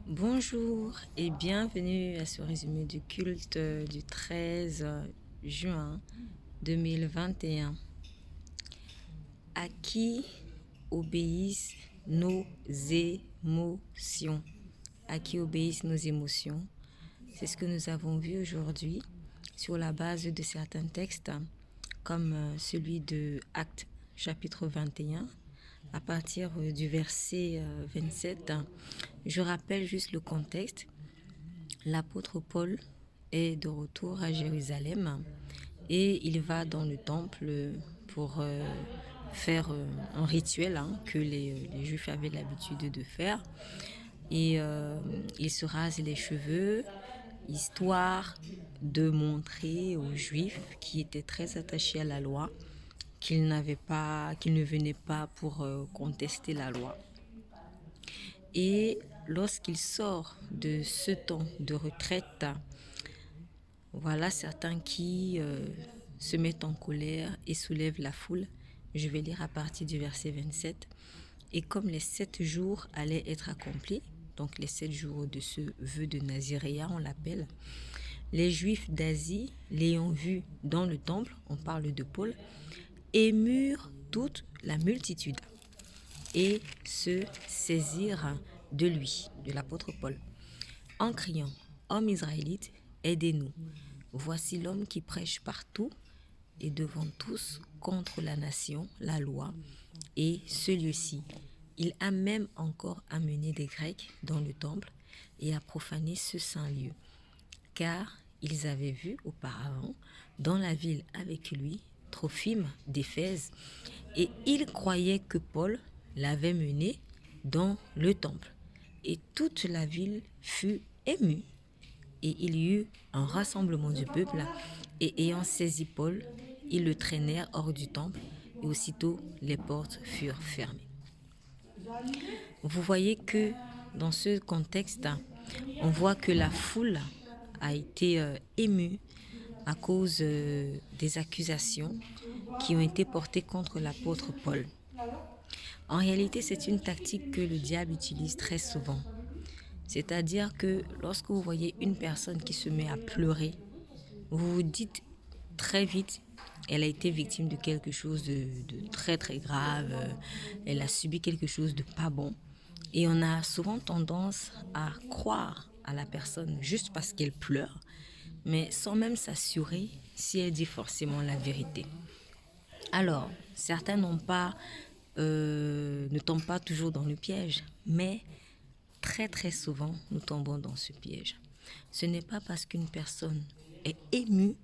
Bonjour et bienvenue à ce résumé du culte du 13 juin 2021. À qui obéissent nos émotions? À qui obéissent nos émotions? C'est ce que nous avons vu aujourd'hui sur la base de certains textes comme celui de Actes chapitre 21 à partir du verset 27. Je rappelle juste le contexte. L'apôtre Paul est de retour à Jérusalem et il va dans le temple pour faire un rituel que les Juifs avaient l'habitude de faire. Et il se rase les cheveux, histoire de montrer aux Juifs qui étaient très attachés à la loi qu'il ne venait pas pour contester la loi. Et lorsqu'il sort de ce temps de retraite, voilà certains qui se mettent en colère et soulèvent la foule. Je vais lire à partir du verset 27. Et comme les 7 jours allaient être accomplis, donc les 7 jours de ce vœu de Naziréa, on l'appelle, les Juifs d'Asie, l'ayant vu dans le temple, on parle de Paul, émurent toute la multitude et se saisirent de lui, de l'apôtre Paul, en criant: Hommes israélites, aidez-nous. Voici l'homme qui prêche partout et devant tous contre la nation, la loi, et ce lieu-ci. Il a même encore amené des Grecs dans le temple et a profané ce saint lieu, car ils avaient vu auparavant dans la ville avec lui Trophime d'Éphèse, et ils croyaient que Paul l'avait mené dans le temple. Et toute la ville fut émue, et il y eut un rassemblement du peuple, et ayant saisi Paul, ils le traînèrent hors du temple, et aussitôt les portes furent fermées. Vous voyez que dans ce contexte, on voit que la foule a été émue à cause des accusations qui ont été portées contre l'apôtre Paul. En réalité, c'est une tactique que le diable utilise très souvent. C'est-à-dire que lorsque vous voyez une personne qui se met à pleurer, vous vous dites très vite, elle a été victime de quelque chose de très très grave, elle a subi quelque chose de pas bon. Et on a souvent tendance à croire à la personne juste parce qu'elle pleure, mais sans même s'assurer si elle dit forcément la vérité. Alors, certains ne tombent pas toujours dans le piège, mais très très souvent, nous tombons dans ce piège. Ce n'est pas parce qu'une personne est émue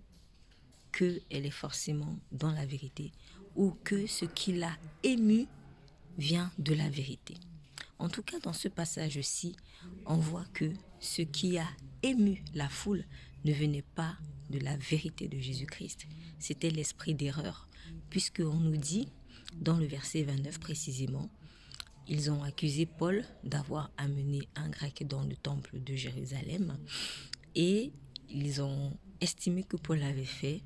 qu'elle est forcément dans la vérité ou que ce qui l'a émue vient de la vérité. En tout cas, dans ce passage-ci, on voit que ce qui a ému la foule ne venait pas de la vérité de Jésus-Christ. C'était l'esprit d'erreur, puisqu'on nous dit, dans le verset 29 précisément, ils ont accusé Paul d'avoir amené un grec dans le temple de Jérusalem et ils ont estimé que Paul l'avait fait.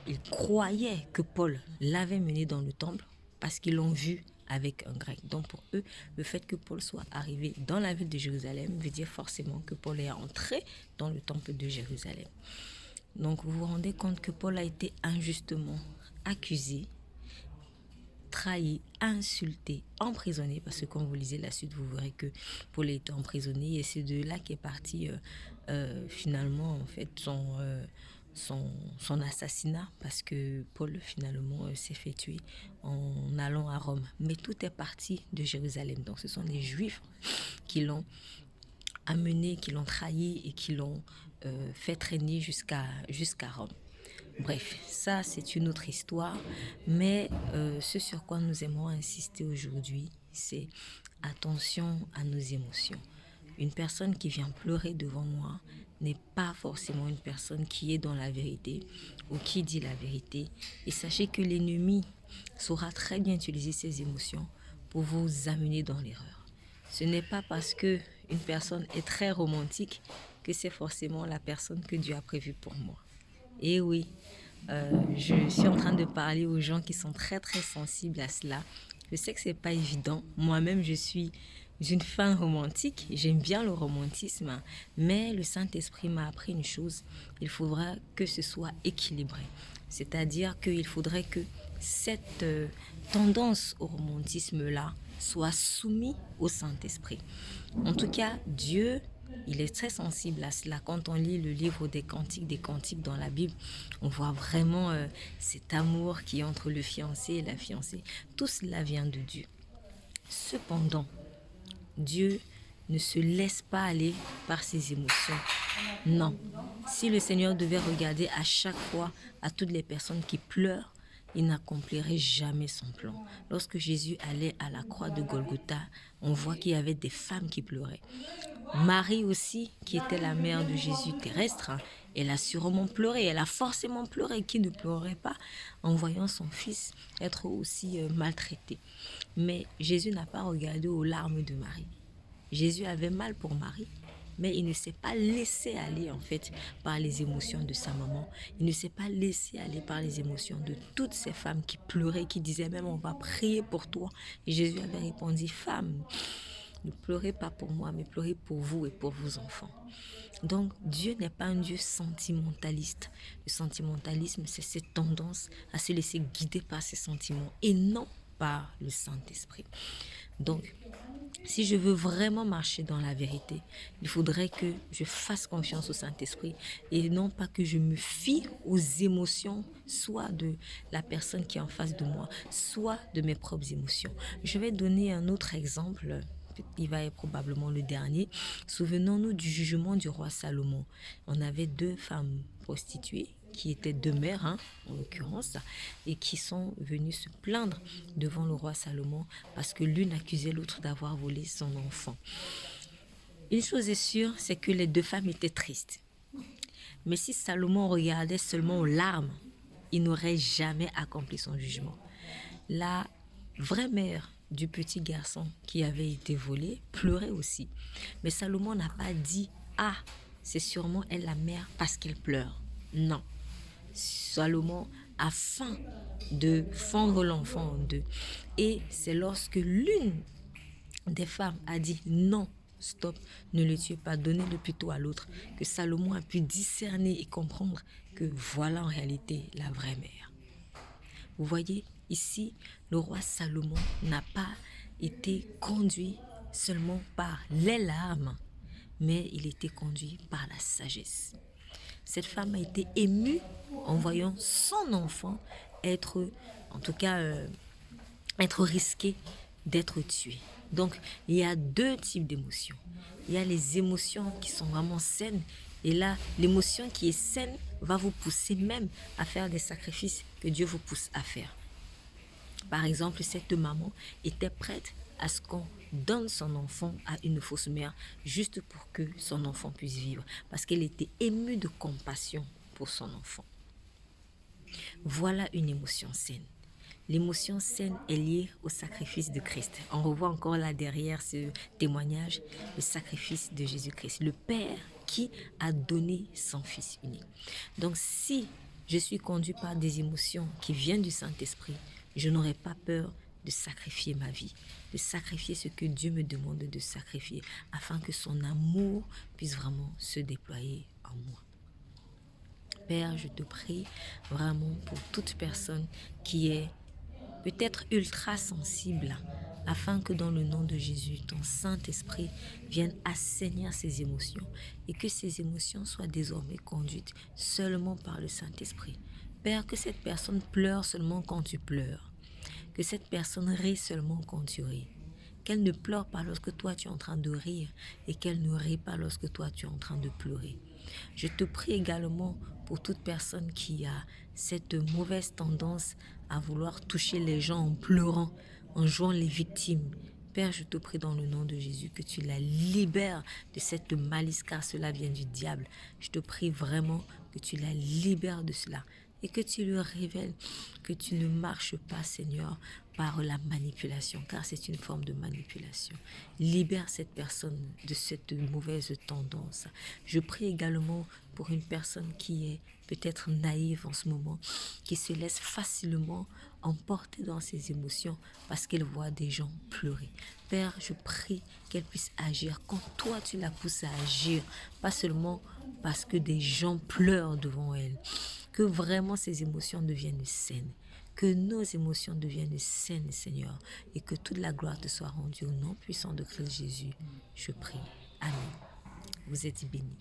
Ils croyaient que Paul l'avait mené dans le temple parce qu'ils l'ont vu avec un grec. Donc pour eux, le fait que Paul soit arrivé dans la ville de Jérusalem veut dire forcément que Paul est entré dans le temple de Jérusalem. Donc vous vous rendez compte que Paul a été injustement accusé, trahi, insulté, emprisonné, parce que quand vous lisez la suite, vous verrez que Paul a été emprisonné et c'est de là qu'est parti finalement en fait son assassinat, parce que Paul finalement s'est fait tuer en allant à Rome. Mais tout est parti de Jérusalem. Donc ce sont les Juifs qui l'ont amené, qui l'ont trahi et qui l'ont fait traîner jusqu'à Rome. Bref, ça c'est une autre histoire, mais ce sur quoi nous aimons insister aujourd'hui, c'est attention à nos émotions. Une personne qui vient pleurer devant moi n'est pas forcément une personne qui est dans la vérité ou qui dit la vérité. Et sachez que l'ennemi saura très bien utiliser ses émotions pour vous amener dans l'erreur. Ce n'est pas parce que une personne est très romantique que c'est forcément la personne que Dieu a prévue pour moi. Et oui, je suis en train de parler aux gens qui sont très très sensibles à cela. Je sais que c'est pas évident. Moi-même, je suis une fin romantique. J'aime bien le romantisme, mais le Saint-Esprit m'a appris une chose. Il faudra que ce soit équilibré. C'est-à-dire qu'il faudrait que cette tendance au romantisme-là soit soumise au Saint-Esprit. En tout cas, Dieu, il est très sensible à cela. Quand on lit le livre des Cantiques dans la Bible, on voit vraiment cet amour qui est entre le fiancé et la fiancée. Tout cela vient de Dieu. Cependant, Dieu ne se laisse pas aller par ses émotions. Non. Si le Seigneur devait regarder à chaque fois à toutes les personnes qui pleurent, il n'accomplirait jamais son plan. Lorsque Jésus allait à la croix de Golgotha, on voit qu'il y avait des femmes qui pleuraient. Marie aussi, qui était la mère de Jésus terrestre, elle a sûrement pleuré, elle a forcément pleuré. Qui ne pleurerait pas en voyant son fils être aussi maltraité? Mais Jésus n'a pas regardé aux larmes de Marie. Jésus avait mal pour Marie, mais il ne s'est pas laissé aller en fait par les émotions de sa maman. Il ne s'est pas laissé aller par les émotions de toutes ces femmes qui pleuraient, qui disaient même on va prier pour toi. Et Jésus avait répondu, femme, ne pleurez pas pour moi, mais pleurez pour vous et pour vos enfants. Donc Dieu n'est pas un Dieu sentimentaliste. Le sentimentalisme, c'est cette tendance à se laisser guider par ses sentiments et non par le Saint-Esprit. Donc, si je veux vraiment marcher dans la vérité, il faudrait que je fasse confiance au Saint-Esprit et non pas que je me fie aux émotions, soit de la personne qui est en face de moi, soit de mes propres émotions. Je vais donner un autre exemple. Il va être probablement le dernier. Souvenons-nous du jugement du roi Salomon. On avait 2 femmes prostituées qui étaient 2 mères, en l'occurrence, et qui sont venues se plaindre devant le roi Salomon parce que l'une accusait l'autre d'avoir volé son enfant. Une chose est sûre, c'est que les 2 femmes étaient tristes. Mais si Salomon regardait seulement aux larmes, il n'aurait jamais accompli son jugement. La vraie mère du petit garçon qui avait été volé pleurait aussi. Mais Salomon n'a pas dit « Ah, c'est sûrement elle la mère parce qu'elle pleure ». Non. Salomon a faim de fendre l'enfant en 2. Et c'est lorsque l'une des femmes a dit « Non, stop, ne le tuez pas, donnez-le plutôt à l'autre », que Salomon a pu discerner et comprendre que voilà en réalité la vraie mère. Vous voyez, ici, le roi Salomon n'a pas été conduit seulement par les larmes, mais il était conduit par la sagesse. Cette femme a été émue en voyant son enfant être, en tout cas, être risqué d'être tué. Donc, il y a 2 types d'émotions. Il y a les émotions qui sont vraiment saines. Et là, l'émotion qui est saine va vous pousser même à faire des sacrifices que Dieu vous pousse à faire. Par exemple, cette maman était prête à ce qu'on donne son enfant à une fausse mère juste pour que son enfant puisse vivre. Parce qu'elle était émue de compassion pour son enfant. Voilà une émotion saine. L'émotion saine est liée au sacrifice de Christ. On revoit encore là derrière ce témoignage le sacrifice de Jésus-Christ, le Père qui a donné son Fils unique. Donc si je suis conduit par des émotions qui viennent du Saint-Esprit, je n'aurai pas peur de sacrifier ma vie, de sacrifier ce que Dieu me demande de sacrifier afin que son amour puisse vraiment se déployer en moi. Père, je te prie vraiment pour toute personne qui est peut-être ultra sensible, afin que dans le nom de Jésus, ton Saint-Esprit vienne assainir ses émotions et que ces émotions soient désormais conduites seulement par le Saint-Esprit. Père, que cette personne pleure seulement quand tu pleures, que cette personne rit seulement quand tu ris, qu'elle ne pleure pas lorsque toi tu es en train de rire et qu'elle ne rit pas lorsque toi tu es en train de pleurer. Je te prie également pour toute personne qui a cette mauvaise tendance à vouloir toucher les gens en pleurant, en jouant les victimes. Père, je te prie dans le nom de Jésus que tu la libères de cette malice car cela vient du diable. Je te prie vraiment que tu la libères de cela et que tu lui révèles que tu ne marches pas, Seigneur, par la manipulation, car c'est une forme de manipulation. Libère cette personne de cette mauvaise tendance. Je prie également pour une personne qui est peut-être naïve en ce moment, qui se laisse facilement emporter dans ses émotions parce qu'elle voit des gens pleurer. Père, je prie qu'elle puisse agir quand toi tu la pousses à agir, pas seulement parce que des gens pleurent devant elle. Que vraiment ces émotions deviennent saines. Que nos émotions deviennent saines, Seigneur, et que toute la gloire te soit rendue au nom puissant de Christ Jésus. Je prie. Amen. Vous êtes bénis.